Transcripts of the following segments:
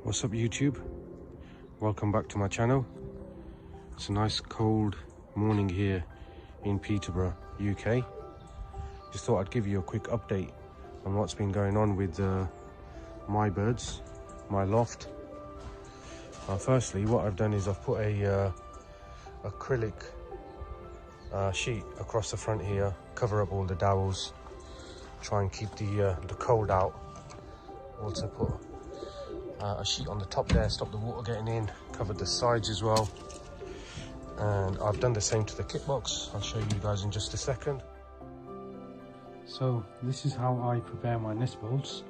What's up YouTube? Welcome back to my channel. It's a nice cold morning here in Peterborough, UK. Just thought I'd give you a quick update on what's been going on with my birds, my loft. Firstly, what I've done is I've put a acrylic sheet across the front here, cover up all the dowels, try and keep the cold out. Also put a sheet on the top there, stop the water getting in, covered the sides as well. And I've done the same to the kit box. I'll show you guys in just a second. So this is how I prepare my nest bowls.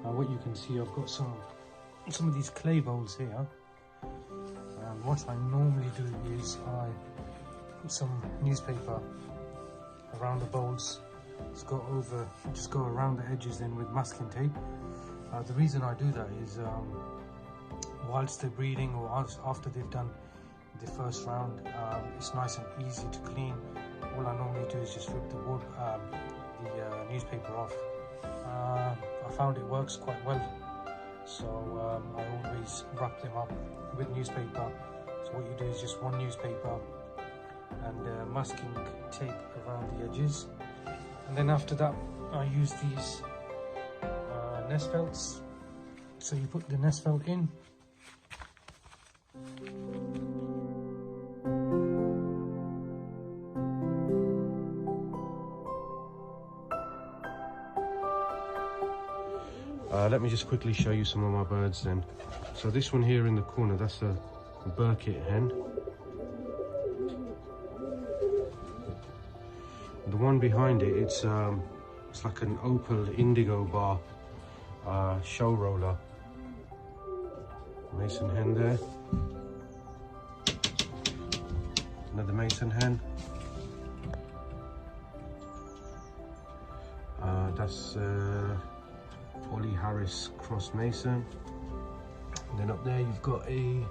What you can see, I've got some of these clay bowls here. And what I normally do is I put some newspaper around the bowls. Just go around the edges then with masking tape. The reason I do that is whilst they're breeding or after they've done the first round, it's nice and easy to clean. All I normally do is just rip the newspaper off. I found it works quite well, so I always wrap them up with newspaper. So what you do is just one newspaper and masking tape around the edges, and then after that I use these nest felts. So you put the nest felt in, let me just quickly show you some of my birds then. So this one here in the corner, that's a Burkett hen. The one behind it, it's like an opal indigo bar show roller. Mason hen there. Another mason hen. That's Ollie Harris cross mason. And then up there you've got another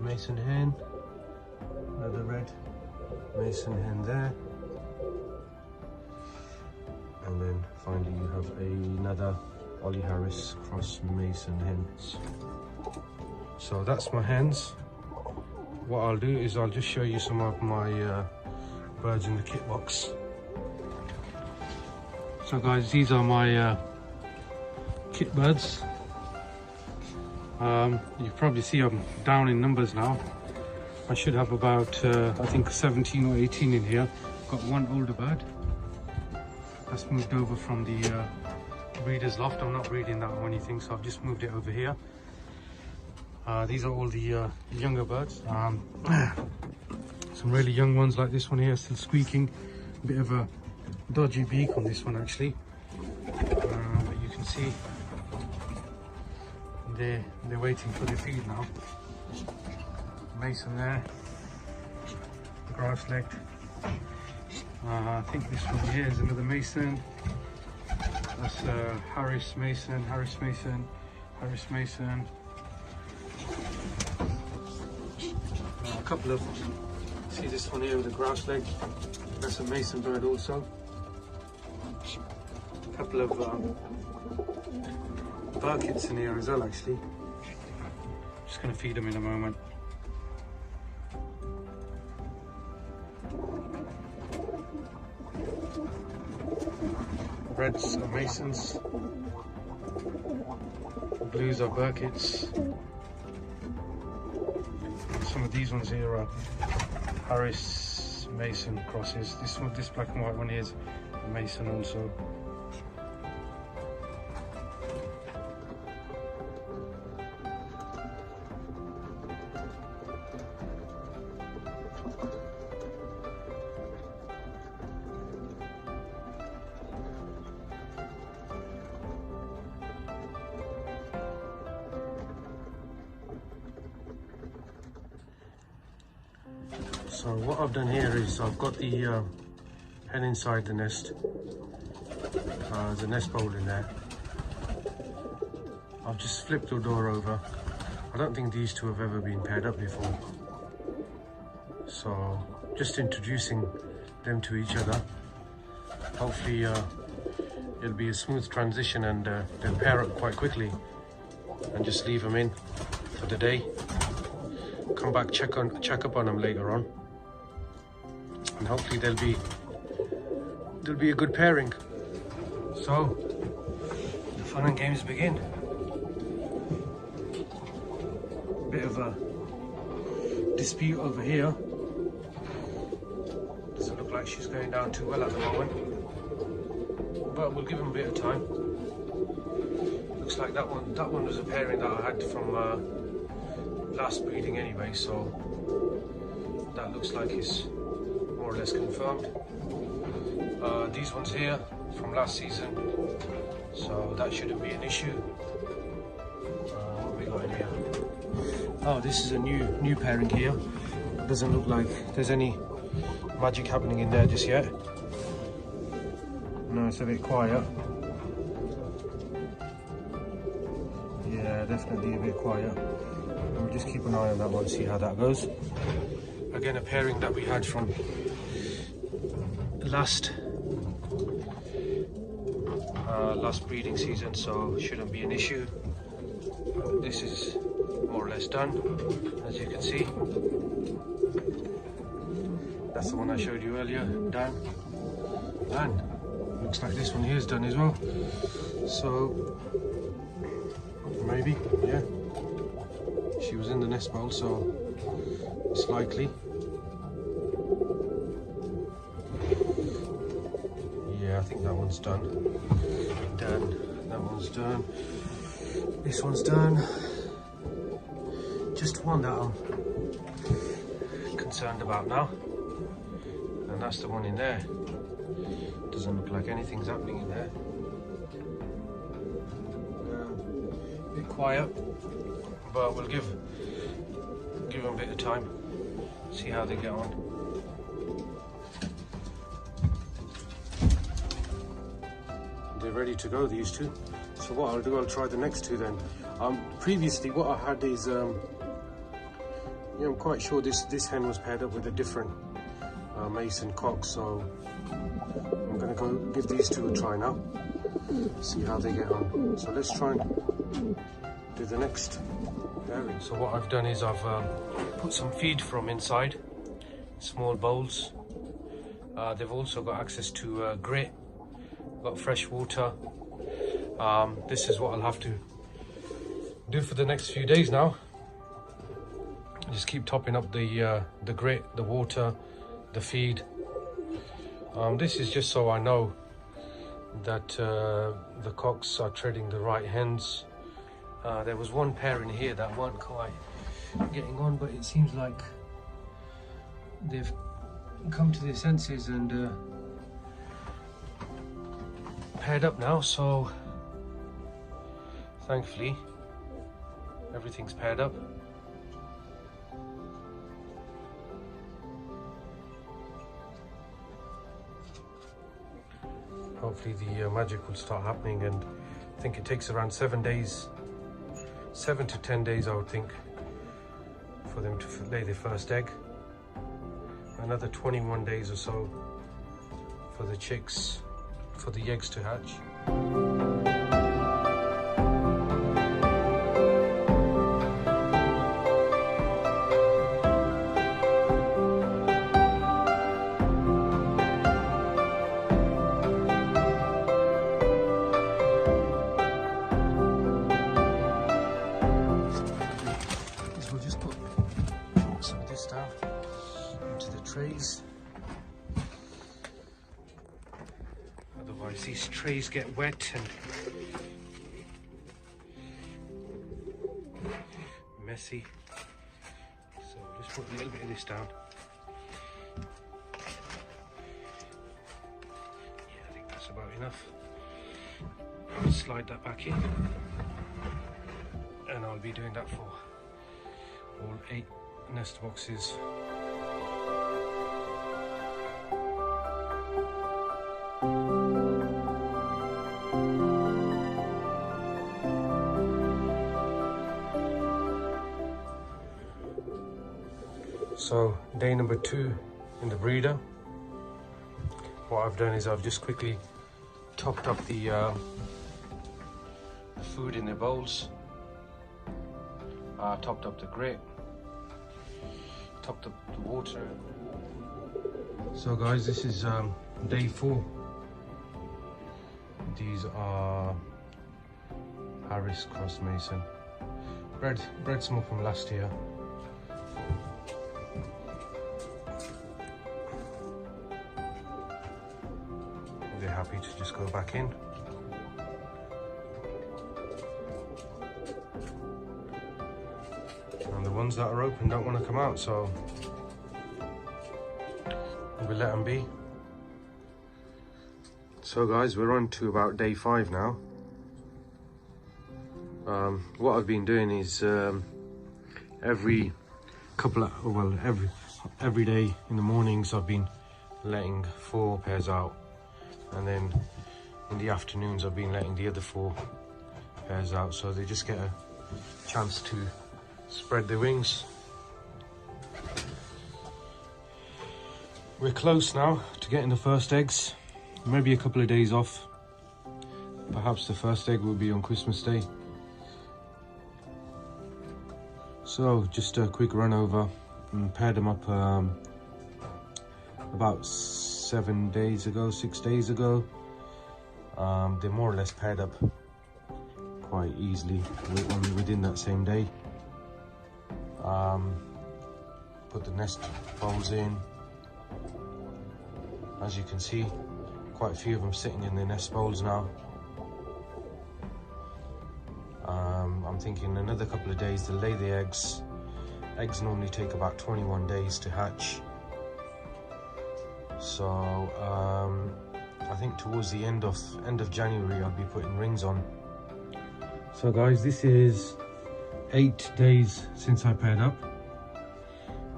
mason hen, another red mason hen there, and then finally you have another Ollie Harris cross mason hens. So that's my hens. What I'll do is I'll just show you some of my birds in the kit box. So guys, these are my kit birds. You probably see I'm down in numbers now. I should have about I think 17 or 18 in here. Got one older bird that's moved over from the breeder's loft. I'm not breeding that or anything, so I've just moved it over here. These are all the younger birds. Some really young ones like this one here, still squeaking. A bit of a dodgy beak on this one actually, but you can see they're waiting for their feed now. Mason there, grass-legged. I think this one here is another mason. That's Harris mason, Harris mason, Harris mason. A couple of, see this one here with a grass leg. That's a mason bird also. A couple of Burketts in here as well actually. Just going to feed them in a moment. Reds are masons, blues are Burketts. Some of these ones here are Harris mason crosses. This black and white one here is a mason also. So what I've done here is I've got the hen inside the nest. There's a nest bowl in there. I've just flipped the door over. I don't think these two have ever been paired up before. So just introducing them to each other. Hopefully it'll be a smooth transition and they'll pair up quite quickly. and just leave them in for the day. Come back, check up on them later on, and hopefully they'll be a good pairing. So the fun and games begin. Bit of a dispute over here. Doesn't look like she's going down too well at the moment, but we'll give them a bit of time. Looks like that one was a pairing that I had from last breeding anyway, so that looks like it's more or less confirmed. These ones here from last season, so that shouldn't be an issue. What have we got in here? Oh, this is a new pairing here. Doesn't look like there's any magic happening in there just yet. No, it's a bit quiet. Yeah, definitely a bit quiet. We'll just keep an eye on that one, see how that goes. Again, a pairing that we had from last breeding season, so shouldn't be an issue. This is more or less done, as you can see. That's the one I showed you earlier, done. And looks like this one here is done as well. So maybe, yeah. She was in the nest bowl, so it's likely. Yeah, I think that one's done. Done. That one's done. This one's done. Just one that I'm concerned about now, and that's the one in there. Doesn't look like anything's happening in there. A bit quiet, but we'll give them a bit of time, see how they get on. They're ready to go, these two. So what I'll do, I'll try the next two then. Previously what I had is, yeah, I'm quite sure this hen was paired up with a different Mason cock, so I'm gonna go give these two a try now, see how they get on. So let's try and do the next pairing. So what I've done is I've put some feed from inside, small bowls. They've also got access to grit, got fresh water. This is what I'll have to do for the next few days now. Just keep topping up the grit, the water, the feed. This is just so I know that the cocks are treading the right hens. There was one pair in here that weren't quite getting on, but it seems like they've come to their senses and paired up now, so thankfully everything's paired up. Hopefully the magic will start happening, and I think it takes around 7 days, 7 to 10 days I would think, for them to lay their first egg. Another 21 days or so for the chicks, for the eggs to hatch. Trays. Otherwise these trays get wet and messy. So just put a little bit of this down. Yeah, I think that's about enough. I'll slide that back in, and I'll be doing that for all 8 nest boxes. So day number 2 in the breeder. What I've done is I've just quickly topped up the food in their bowls. topped up the grate, topped up the water. So guys, this is day 4. These are Harris Cross Mason. Bred some up from last year. They're happy to just go back in. And the ones that are open don't want to come out, so we let them be. So guys, we're on to about day 5 now. What I've been doing is every day in the mornings I've been letting 4 pairs out, and then in the afternoons I've been letting the other 4 pairs out, so they just get a chance to spread their wings. We're close now to getting the first eggs. Maybe a couple of days off. Perhaps the first egg will be on Christmas Day. So just a quick run over and paired them up about 6 days ago. They're more or less paired up quite easily within that same day. Put the nest bowls in. As you can see, quite a few of them sitting in their nest bowls now. I'm thinking another couple of days they'll lay the eggs. Eggs normally take about 21 days to hatch. So I think towards the end of January I'll be putting rings on. So guys, this is 8 days since I paired up.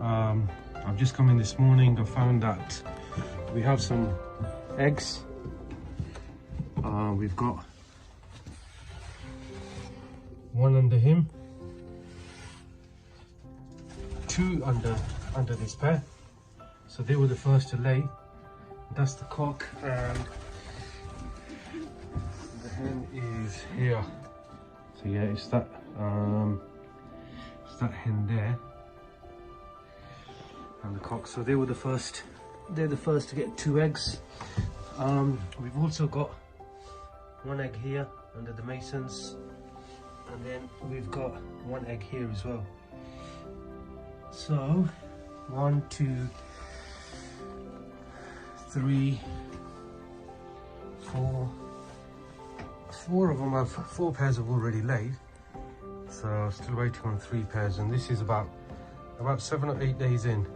I've just come in this morning. I found that we have some eggs. We've got 1 under him, 2 under this pair. So they were the first to lay. That's the cock, and the hen is here. So yeah, it's that hen there, and the cock. So they were the first. They're the first to get 2 eggs. We've also got 1 egg here under the masons, and then we've got 1 egg here as well. So 1, 2, 3, 4. 4 of them have 4 pairs have already laid. So still waiting on 3 pairs, and this is about 7 or 8 days in.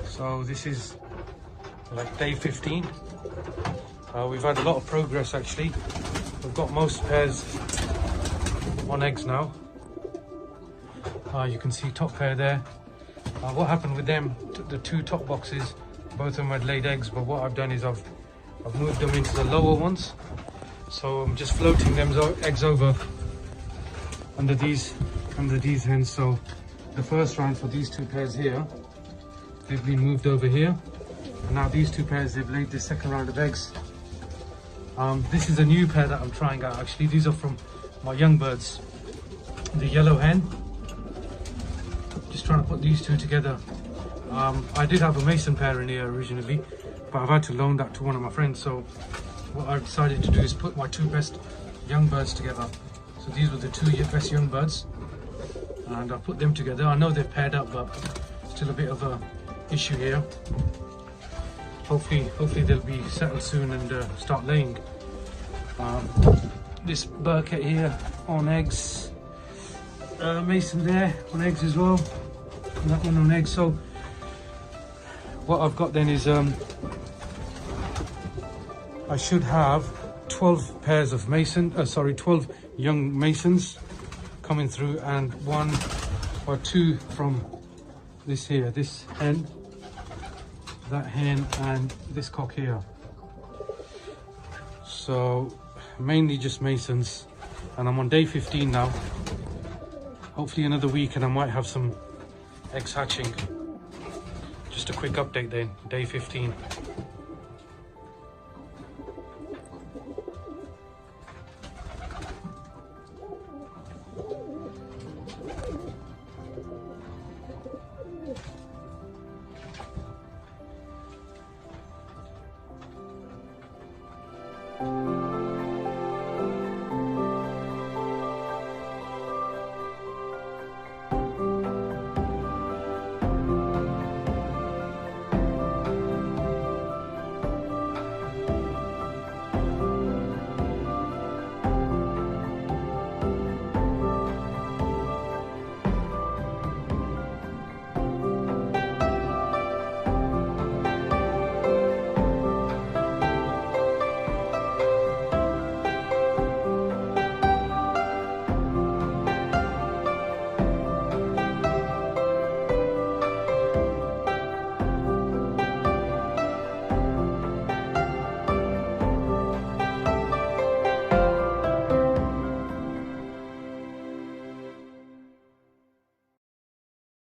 So this is like day 15. We've had a lot of progress actually. We've got most pairs on eggs now. You can see top pair there. What happened with them, the 2 top boxes, both of them had laid eggs, but what I've done is I've moved them into the lower ones. So I'm just floating them eggs over under these hens. So the first round for these 2 pairs here, they've been moved over here, and now these 2 pairs, they've laid the second round of eggs. This is a new pair that I'm trying out actually. These are from my young birds, the yellow hen. Just trying to put these 2 together. I did have a mason pair in here originally, but I've had to loan that to one of my friends. So what I decided to do is put my 2 best young birds together. So these were the 2 best young birds, and I put them together. I know they've paired up, but still a bit of a issue here. Hopefully they'll be settled soon and start laying. This Burkett here on eggs. mason there on eggs as well, and that one on eggs. So what I've got then is I should have 12 pairs of 12 young masons coming through, and 1 or 2 from this here, this hen, that hen, and this cock here. So mainly just masons, and I'm on day 15 now. Hopefully another week and I might have some eggs hatching. Just a quick update then, day 15.